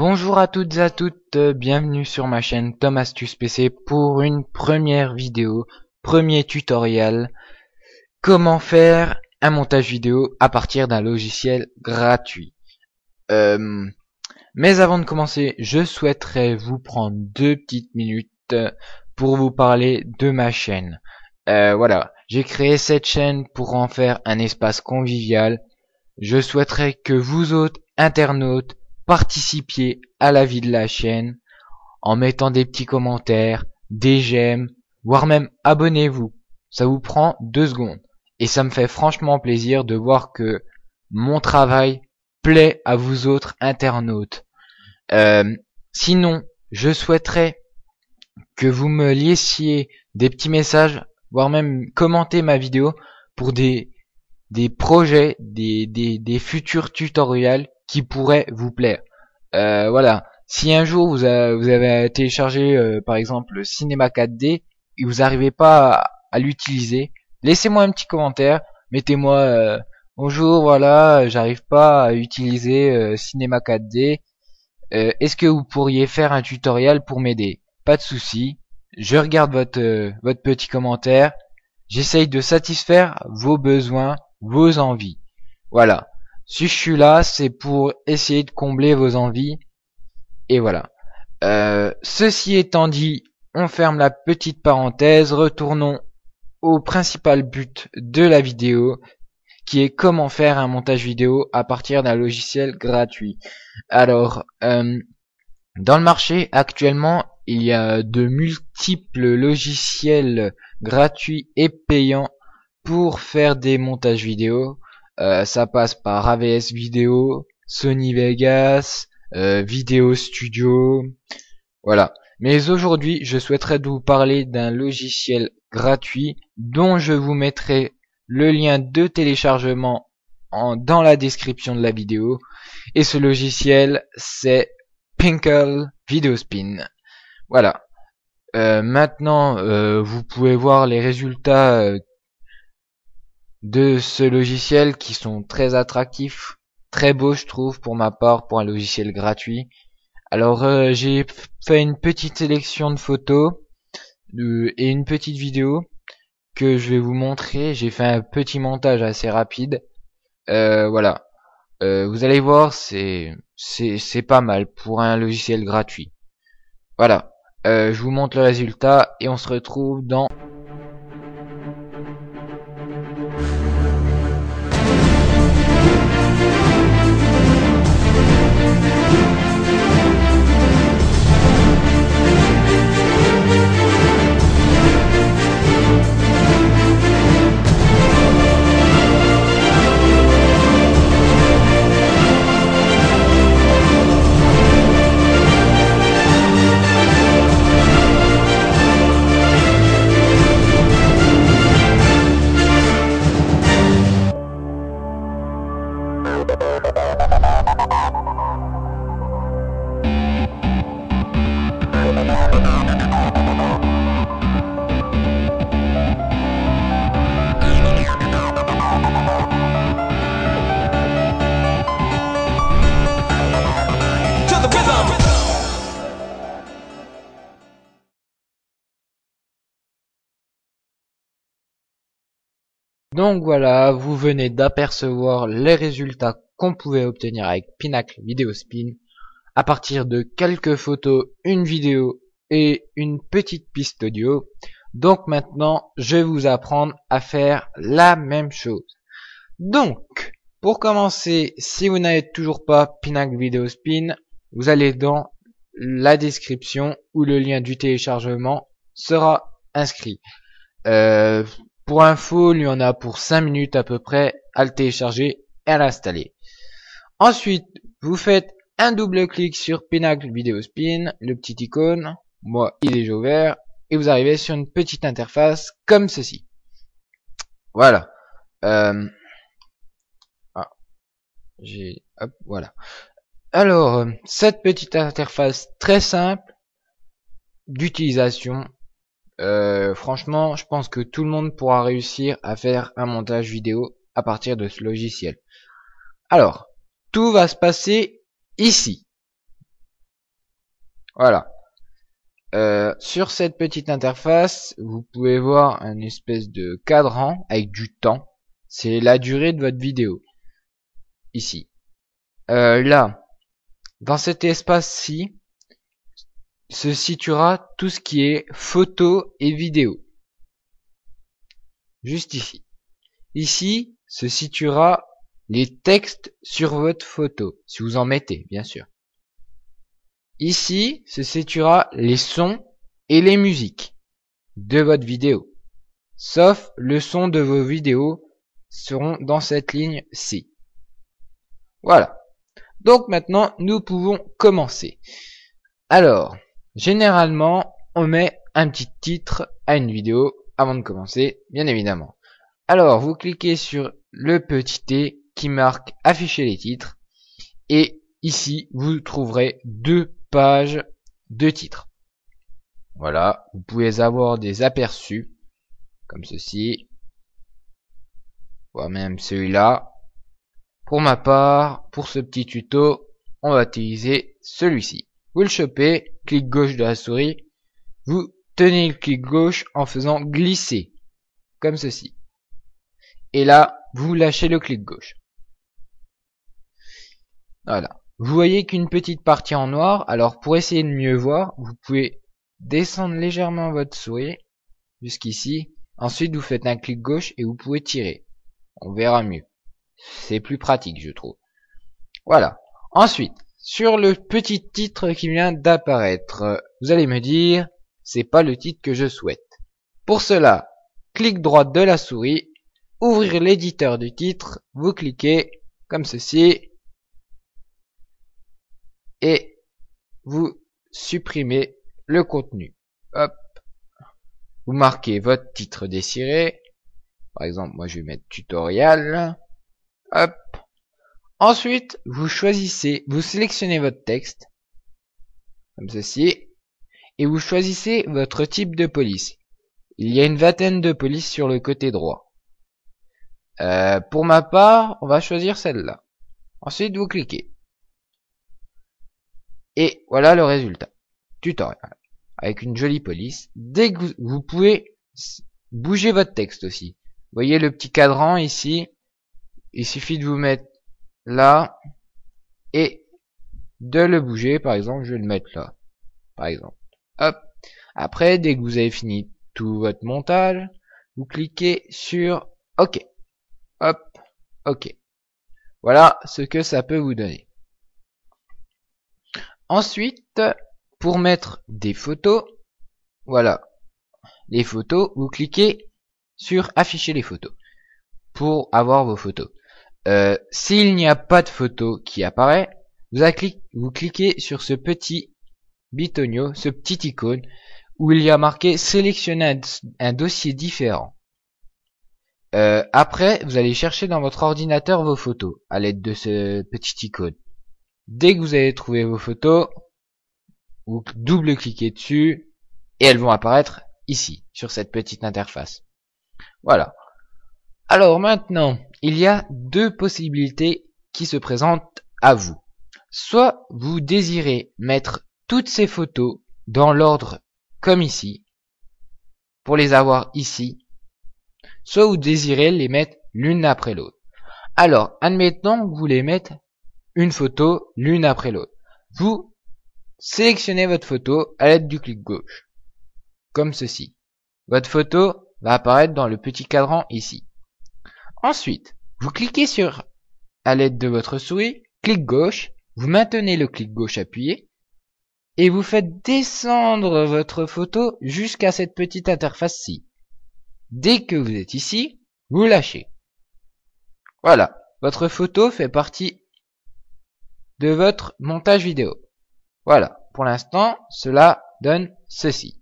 Bonjour à toutes et à toutes, bienvenue sur ma chaîne Tom Astuce PC pour une première vidéo, premier tutoriel, comment faire un montage vidéo à partir d'un logiciel gratuit. Mais avant de commencer, je souhaiterais vous prendre 2 petites minutes pour vous parler de ma chaîne. Voilà, j'ai créé cette chaîne pour en faire un espace convivial. Je souhaiterais que vous autres internautes participiez à la vie de la chaîne en mettant des petits commentaires, des j'aime, voire même abonnez-vous. Ça vous prend 2 secondes. Et ça me fait franchement plaisir de voir que mon travail plaît à vous autres internautes. Sinon, je souhaiterais que vous me laissiez des petits messages, voire même commenter ma vidéo pour des projets, des futurs tutoriels qui pourraient vous plaire. Voilà. Si un jour vous avez téléchargé par exemple le Cinema 4D et vous n'arrivez pas à l'utiliser, laissez-moi un petit commentaire, mettez-moi bonjour, voilà, j'arrive pas à utiliser Cinema 4D. Est-ce que vous pourriez faire un tutoriel pour m'aider? Pas de souci, je regarde votre petit commentaire, j'essaye de satisfaire vos besoins, vos envies. Voilà. Si je suis là, c'est pour essayer de combler vos envies. Et voilà. Ceci étant dit, on ferme la petite parenthèse. Retournons au principal but de la vidéo, qui est comment faire un montage vidéo à partir d'un logiciel gratuit. Alors, dans le marché actuellement, il y a de multiples logiciels gratuits et payants pour faire des montages vidéo. Ça passe par AVS Vidéo, Sony Vegas, Vidéo Studio, voilà. Mais aujourd'hui, je souhaiterais vous parler d'un logiciel gratuit dont je vous mettrai le lien de téléchargement dans la description de la vidéo. Et ce logiciel, c'est Pinkle Videospin. Voilà. Maintenant, vous pouvez voir les résultats de ce logiciel qui sont très attractifs, très beaux je trouve pour ma part pour un logiciel gratuit. Alors j'ai fait une petite sélection de photos et une petite vidéo que je vais vous montrer. J'ai fait un petit montage assez rapide. Voilà. Vous allez voir, c'est pas mal pour un logiciel gratuit. Voilà. Je vous montre le résultat et on se retrouve dans... Donc voilà, vous venez d'apercevoir les résultats qu'on pouvait obtenir avec Pinacle Videospin à partir de quelques photos, une vidéo et une petite piste audio. Donc maintenant, je vais vous apprendre à faire la même chose. Donc, pour commencer, si vous n'avez toujours pas Pinacle Videospin, vous allez dans la description où le lien du téléchargement sera inscrit. Pour info, il y en a pour 5 minutes à peu près à le télécharger et à l'installer. Ensuite, vous faites un double clic sur Pinacle Videospin, le petit icône. Moi, il est déjà ouvert. Et vous arrivez sur une petite interface comme ceci. Voilà. Hop, voilà. Alors, cette petite interface très simple d'utilisation, franchement, je pense que tout le monde pourra réussir à faire un montage vidéo à partir de ce logiciel. Alors, tout va se passer ici. Voilà. Sur cette petite interface, vous pouvez voir un espèce de cadran avec du temps. C'est la durée de votre vidéo. Ici. Là, dans cet espace-ci, se situera tout ce qui est photo et vidéo. Juste ici. Ici se situera les textes sur votre photo, si vous en mettez, bien sûr. Ici se situera les sons et les musiques de votre vidéo. Sauf le son de vos vidéos seront dans cette ligne-ci. Voilà. Donc maintenant, nous pouvons commencer. Alors, généralement, on met un petit titre à une vidéo avant de commencer, bien évidemment. Alors, vous cliquez sur le petit T qui marque afficher les titres. Et ici, vous trouverez deux pages de titres. Voilà, vous pouvez avoir des aperçus, comme ceci. Voire même celui-là. Pour ma part, pour ce petit tuto, on va utiliser celui-ci. Vous le chopez, clic gauche de la souris, vous tenez le clic gauche en faisant glisser, comme ceci. Et là, vous lâchez le clic gauche. Voilà. Vous voyez qu'une petite partie en noir, alors pour essayer de mieux voir, vous pouvez descendre légèrement votre souris, jusqu'ici. Ensuite, vous faites un clic gauche et vous pouvez tirer. On verra mieux. C'est plus pratique, je trouve. Voilà. Ensuite, sur le petit titre qui vient d'apparaître, vous allez me dire, c'est pas le titre que je souhaite. Pour cela, clic droit de la souris, ouvrir l'éditeur du titre, vous cliquez comme ceci, et vous supprimez le contenu. Hop. Vous marquez votre titre désiré. Par exemple, moi je vais mettre tutoriel. Hop. Ensuite, vous sélectionnez votre texte, comme ceci, et vous choisissez votre type de police. Il y a une vingtaine de polices sur le côté droit. Pour ma part, on va choisir celle-là. Ensuite, vous cliquez. Et voilà le résultat. Tutoriel. Avec une jolie police. Dès que vous pouvez bouger votre texte aussi. Vous voyez le petit cadran ici. Il suffit de vous mettre là et de le bouger. Par exemple, je vais le mettre là. Par exemple. Hop. Après, dès que vous avez fini tout votre montage, vous cliquez sur OK. Hop. OK. Voilà ce que ça peut vous donner. Ensuite, pour mettre des photos, voilà, les photos, vous cliquez sur afficher les photos pour avoir vos photos. S'il n'y a pas de photo qui apparaît, vous cliquez sur ce petit bitonio, ce petit icône où il y a marqué sélectionner un dossier différent. Après, vous allez chercher dans votre ordinateur vos photos à l'aide de ce petit icône. Dès que vous avez trouvé vos photos, vous double-cliquez dessus et elles vont apparaître ici, sur cette petite interface. Voilà. Alors maintenant, il y a deux possibilités qui se présentent à vous. Soit vous désirez mettre toutes ces photos dans l'ordre comme ici, pour les avoir ici, soit vous désirez les mettre l'une après l'autre. Alors, admettons que vous les mettez une photo l'une après l'autre. Vous sélectionnez votre photo à l'aide du clic gauche, comme ceci. Votre photo va apparaître dans le petit cadran ici. Ensuite, vous cliquez sur, à l'aide de votre souris, clic gauche, vous maintenez le clic gauche appuyé, et vous faites descendre votre photo jusqu'à cette petite interface-ci. Dès que vous êtes ici, vous lâchez. Voilà, votre photo fait partie de votre montage vidéo. Voilà, pour l'instant, cela donne ceci.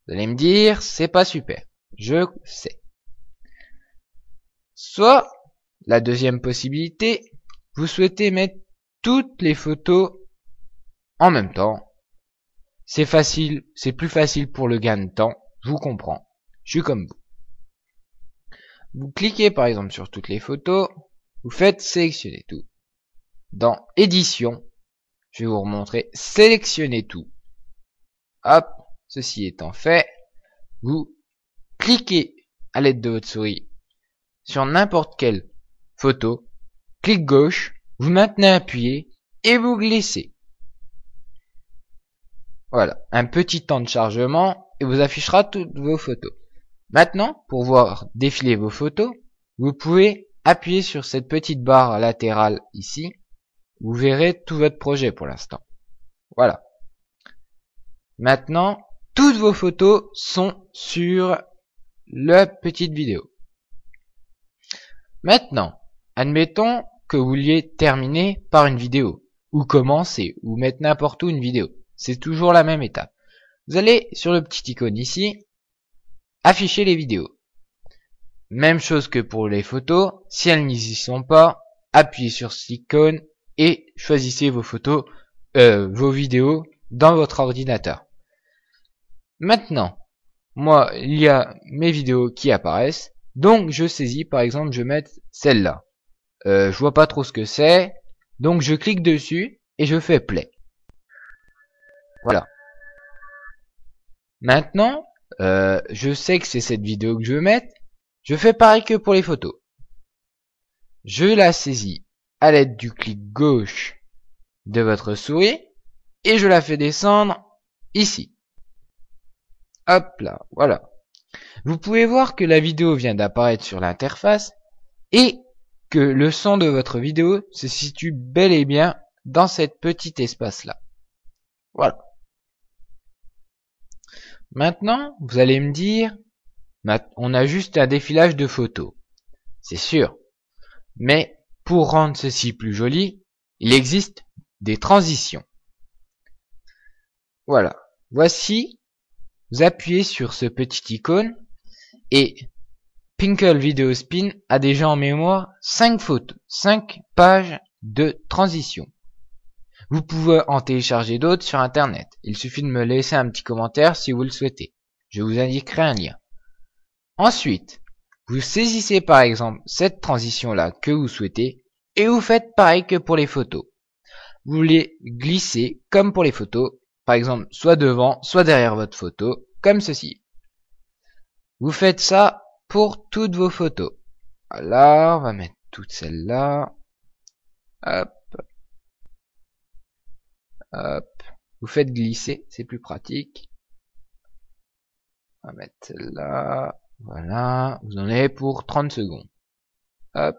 Vous allez me dire, c'est pas super. Je sais. Soit, la deuxième possibilité, vous souhaitez mettre toutes les photos en même temps. C'est facile, c'est plus facile pour le gain de temps, je vous comprends. Je suis comme vous. Vous cliquez par exemple sur toutes les photos, vous faites sélectionner tout. Dans édition, je vais vous remontrer sélectionner tout. Hop, ceci étant fait, vous cliquez à l'aide de votre souris sur n'importe quelle photo, clic gauche, vous maintenez appuyé et vous glissez. Voilà, un petit temps de chargement et vous affichera toutes vos photos. Maintenant, pour voir défiler vos photos, vous pouvez appuyer sur cette petite barre latérale ici. Vous verrez tout votre projet pour l'instant. Voilà. Maintenant, toutes vos photos sont sur la petite vidéo. Maintenant, admettons que vous vouliez terminer par une vidéo, ou commencer, ou mettre n'importe où une vidéo. C'est toujours la même étape. Vous allez sur le petit icône ici, afficher les vidéos. Même chose que pour les photos, si elles n'y sont pas, appuyez sur cet icône et choisissez vos photos, vos vidéos dans votre ordinateur. Maintenant, moi, il y a mes vidéos qui apparaissent, donc je saisis, par exemple, je vais mettre celle-là. Je vois pas trop ce que c'est, donc je clique dessus et je fais play. Voilà. Maintenant, je sais que c'est cette vidéo que je veux mettre. Je fais pareil que pour les photos. Je la saisis à l'aide du clic gauche de votre souris et je la fais descendre ici. Hop là, voilà. Vous pouvez voir que la vidéo vient d'apparaître sur l'interface et que le son de votre vidéo se situe bel et bien dans cet petit espace-là. Voilà. Maintenant, vous allez me dire, on a juste un défilage de photos. C'est sûr. Mais pour rendre ceci plus joli, il existe des transitions. Voilà. Voici, vous appuyez sur ce petit icône et Pinkle Video Spin a déjà en mémoire 5 photos, 5 pages de transition. Vous pouvez en télécharger d'autres sur internet. Il suffit de me laisser un petit commentaire si vous le souhaitez. Je vous indiquerai un lien. Ensuite, vous saisissez par exemple cette transition-là que vous souhaitez et vous faites pareil que pour les photos. Vous les glissez comme pour les photos, par exemple soit devant, soit derrière votre photo, comme ceci. Vous faites ça pour toutes vos photos. Voilà, on va mettre toutes celles-là. Hop. Hop. Vous faites glisser, c'est plus pratique. On va mettre celle-là. Voilà, vous en avez pour 30 secondes. Hop.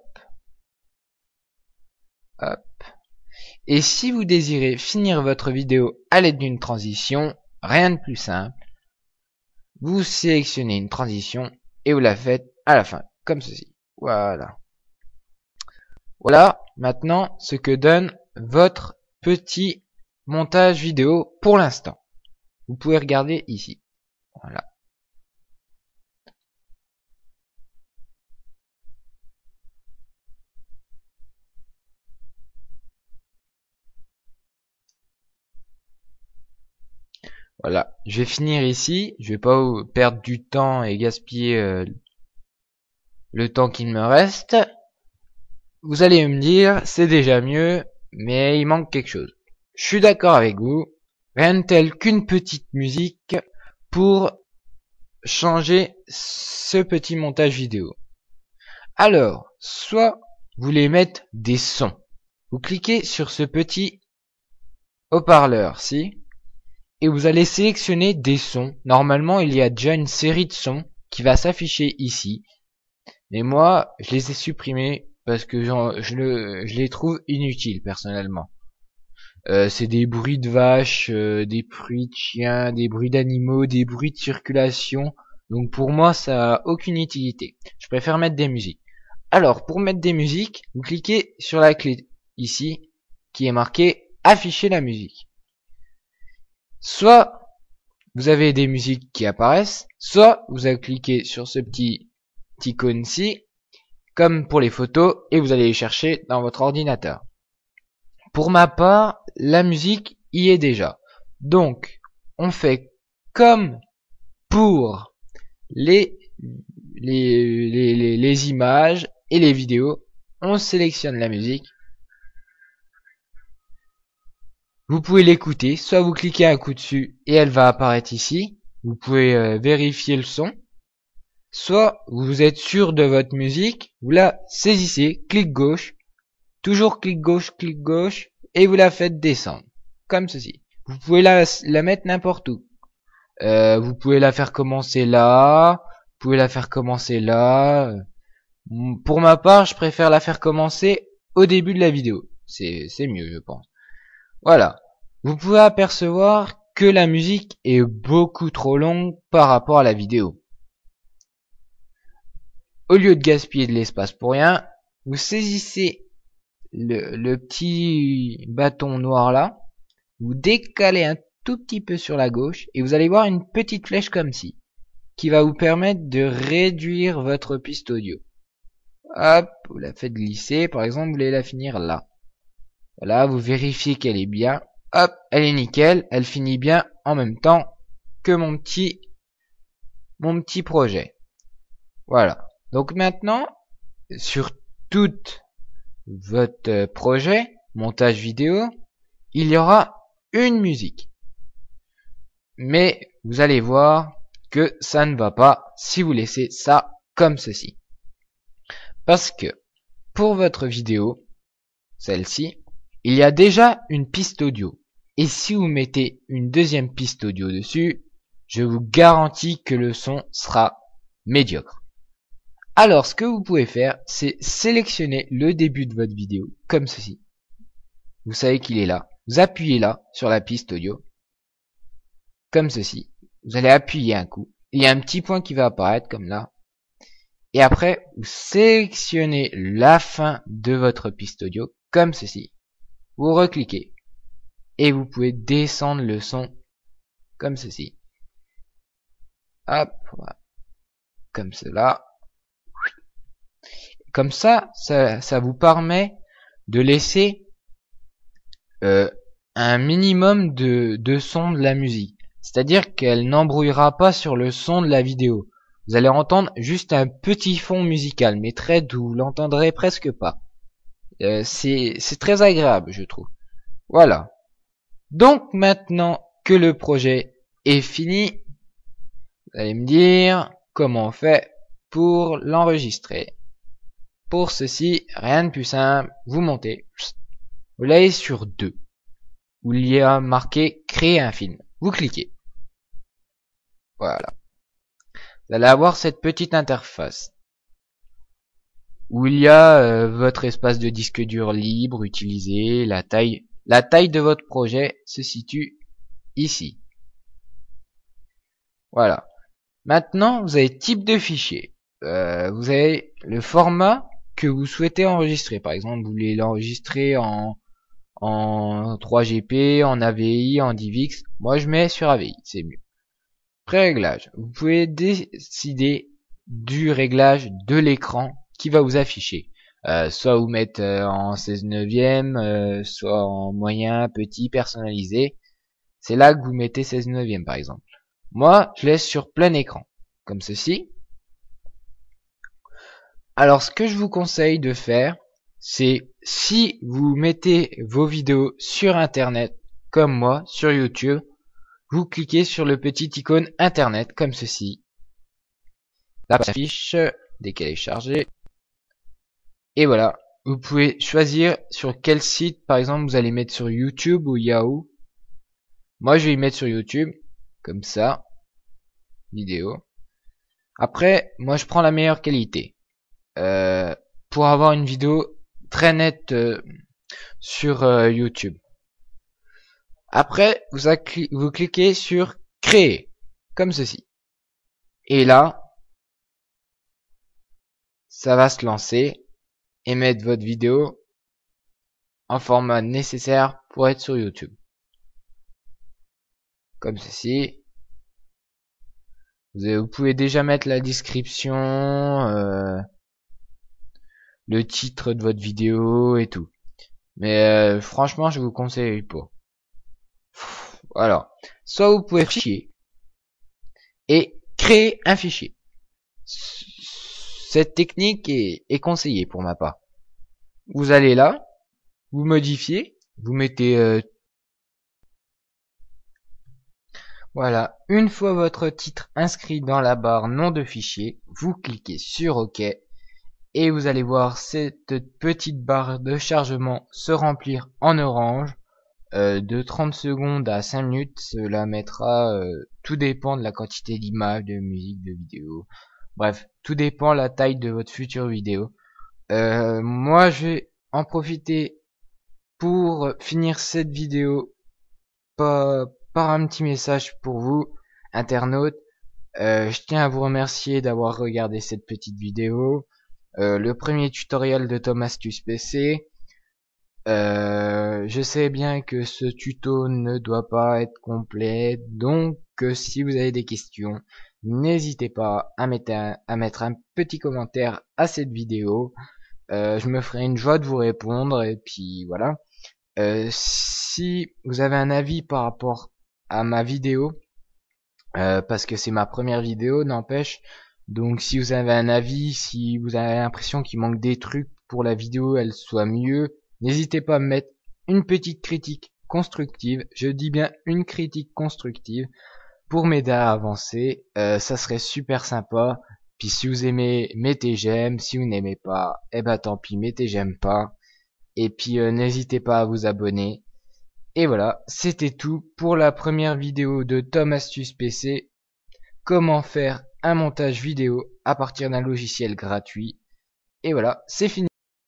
Hop. Et si vous désirez finir votre vidéo à l'aide d'une transition, rien de plus simple. Vous sélectionnez une transition et vous la faites à la fin, comme ceci. Voilà. Voilà maintenant ce que donne votre petit montage vidéo pour l'instant. Vous pouvez regarder ici. Voilà. Voilà, je vais finir ici, je vais pas perdre du temps et gaspiller le temps qu'il me reste. Vous allez me dire, c'est déjà mieux, mais il manque quelque chose. Je suis d'accord avec vous, rien de tel qu'une petite musique pour changer ce petit montage vidéo. Alors, soit vous voulez mettre des sons. Vous cliquez sur ce petit haut-parleur-ci. Et vous allez sélectionner des sons. Normalement, il y a déjà une série de sons qui va s'afficher ici. Mais moi, je les ai supprimés parce que je les trouve inutiles personnellement. C'est des bruits de vaches, des bruits de chiens, des bruits d'animaux, des bruits de circulation. Donc pour moi, ça a aucune utilité. Je préfère mettre des musiques. Alors, pour mettre des musiques, vous cliquez sur la clé ici qui est marquée afficher la musique. Soit vous avez des musiques qui apparaissent, soit vous allez cliquer sur ce petit icône-ci, comme pour les photos, et vous allez les chercher dans votre ordinateur. Pour ma part, la musique y est déjà. Donc, on fait comme pour les images et les vidéos. On sélectionne la musique. Vous pouvez l'écouter, soit vous cliquez un coup dessus et elle va apparaître ici. Vous pouvez vérifier le son. Soit vous êtes sûr de votre musique, vous la saisissez, clic gauche, toujours clic gauche, et vous la faites descendre. Comme ceci. Vous pouvez la mettre n'importe où. Vous pouvez la faire commencer là, vous pouvez la faire commencer là. Pour ma part, je préfère la faire commencer au début de la vidéo. C'est mieux, je pense. Voilà. Vous pouvez apercevoir que la musique est beaucoup trop longue par rapport à la vidéo. Au lieu de gaspiller de l'espace pour rien, vous saisissez le petit bâton noir là, vous décalez un tout petit peu sur la gauche et vous allez voir une petite flèche comme ci, qui va vous permettre de réduire votre piste audio. Hop, vous la faites glisser, par exemple vous voulez la finir là. Voilà, vous vérifiez qu'elle est bien. Hop, elle est nickel, elle finit bien en même temps que mon petit projet. Voilà. Donc maintenant, sur tout votre projet, montage vidéo, il y aura une musique. Mais vous allez voir que ça ne va pas si vous laissez ça comme ceci. Parce que pour votre vidéo, celle-ci, il y a déjà une piste audio. Et si vous mettez une deuxième piste audio dessus, je vous garantis que le son sera médiocre. Alors ce que vous pouvez faire, c'est sélectionner le début de votre vidéo, comme ceci. Vous savez qu'il est là. Vous appuyez là, sur la piste audio, comme ceci. Vous allez appuyer un coup. Il y a un petit point qui va apparaître, comme là. Et après, vous sélectionnez la fin de votre piste audio, comme ceci. Vous recliquez. Et vous pouvez descendre le son, comme ceci. Hop, voilà. Comme cela. Comme ça vous permet de laisser un minimum de son de la musique. C'est-à-dire qu'elle n'embrouillera pas sur le son de la vidéo. Vous allez entendre juste un petit fond musical, mais très doux, vous l'entendrez presque pas. C'est très agréable, je trouve. Voilà. Donc maintenant que le projet est fini, vous allez me dire comment on fait pour l'enregistrer. Pour ceci, rien de plus simple, vous montez, vous l'avez sur 2, où il y a marqué créer un film. Vous cliquez. Voilà. Vous allez avoir cette petite interface où il y a votre espace de disque dur libre utilisé, la taille de votre projet se situe ici. Voilà. Maintenant, vous avez type de fichier. Vous avez le format que vous souhaitez enregistrer. Par exemple, vous voulez l'enregistrer en 3GP, en AVI, en DivX. Moi, je mets sur AVI, c'est mieux. Préréglage. Vous pouvez décider du réglage de l'écran qui va vous afficher. Soit vous mettre en 16 neuvième, soit en moyen, petit, personnalisé. C'est là que vous mettez 16 neuvième par exemple. Moi, je laisse sur plein écran, comme ceci. Alors, ce que je vous conseille de faire, c'est si vous mettez vos vidéos sur Internet, comme moi, sur YouTube, vous cliquez sur le petit icône Internet, comme ceci. La page s'affiche dès qu'elle est chargée. Et voilà, vous pouvez choisir sur quel site, par exemple, vous allez mettre sur YouTube ou Yahoo. Moi, je vais y mettre sur YouTube, comme ça, vidéo. Après, moi, je prends la meilleure qualité. Pour avoir une vidéo très nette sur YouTube. Après, vous cliquez sur créer, comme ceci. Et là, ça va se lancer et mettre votre vidéo en format nécessaire pour être sur YouTube. comme ceci. Vous pouvez déjà mettre la description, le titre de votre vidéo et tout. Mais franchement, je vous conseille pas. Alors, soit vous pouvez fichier et créer un fichier. Cette technique est conseillée pour ma part. Vous allez là, vous modifiez, vous mettez voilà, une fois votre titre inscrit dans la barre nom de fichier, vous cliquez sur OK et vous allez voir cette petite barre de chargement se remplir en orange. De 30 secondes à 5 minutes, cela mettra, tout dépend de la quantité d'images, de musique, de vidéo. Bref, tout dépend de la taille de votre future vidéo. Moi, je vais en profiter pour finir cette vidéo par un petit message pour vous, internautes. Je tiens à vous remercier d'avoir regardé cette petite vidéo. Le premier tutoriel de Thomastus PC. Je sais bien que ce tuto ne doit pas être complet, donc si vous avez des questions, n'hésitez pas à mettre un petit commentaire à cette vidéo. Je me ferai une joie de vous répondre, et puis voilà. Si vous avez un avis par rapport à ma vidéo, parce que c'est ma première vidéo, n'empêche, donc si vous avez un avis, si vous avez l'impression qu'il manque des trucs pour la vidéo, elle soit mieux, n'hésitez pas à me mettre une petite critique constructive, je dis bien une critique constructive, pour m'aider à avancer, ça serait super sympa. Puis si vous aimez, mettez j'aime, si vous n'aimez pas, eh ben tant pis, mettez j'aime pas. Et puis n'hésitez pas à vous abonner. Et voilà, c'était tout pour la première vidéo de Tom Astuce PC. Comment faire un montage vidéo à partir d'un logiciel gratuit. Et voilà, c'est fini.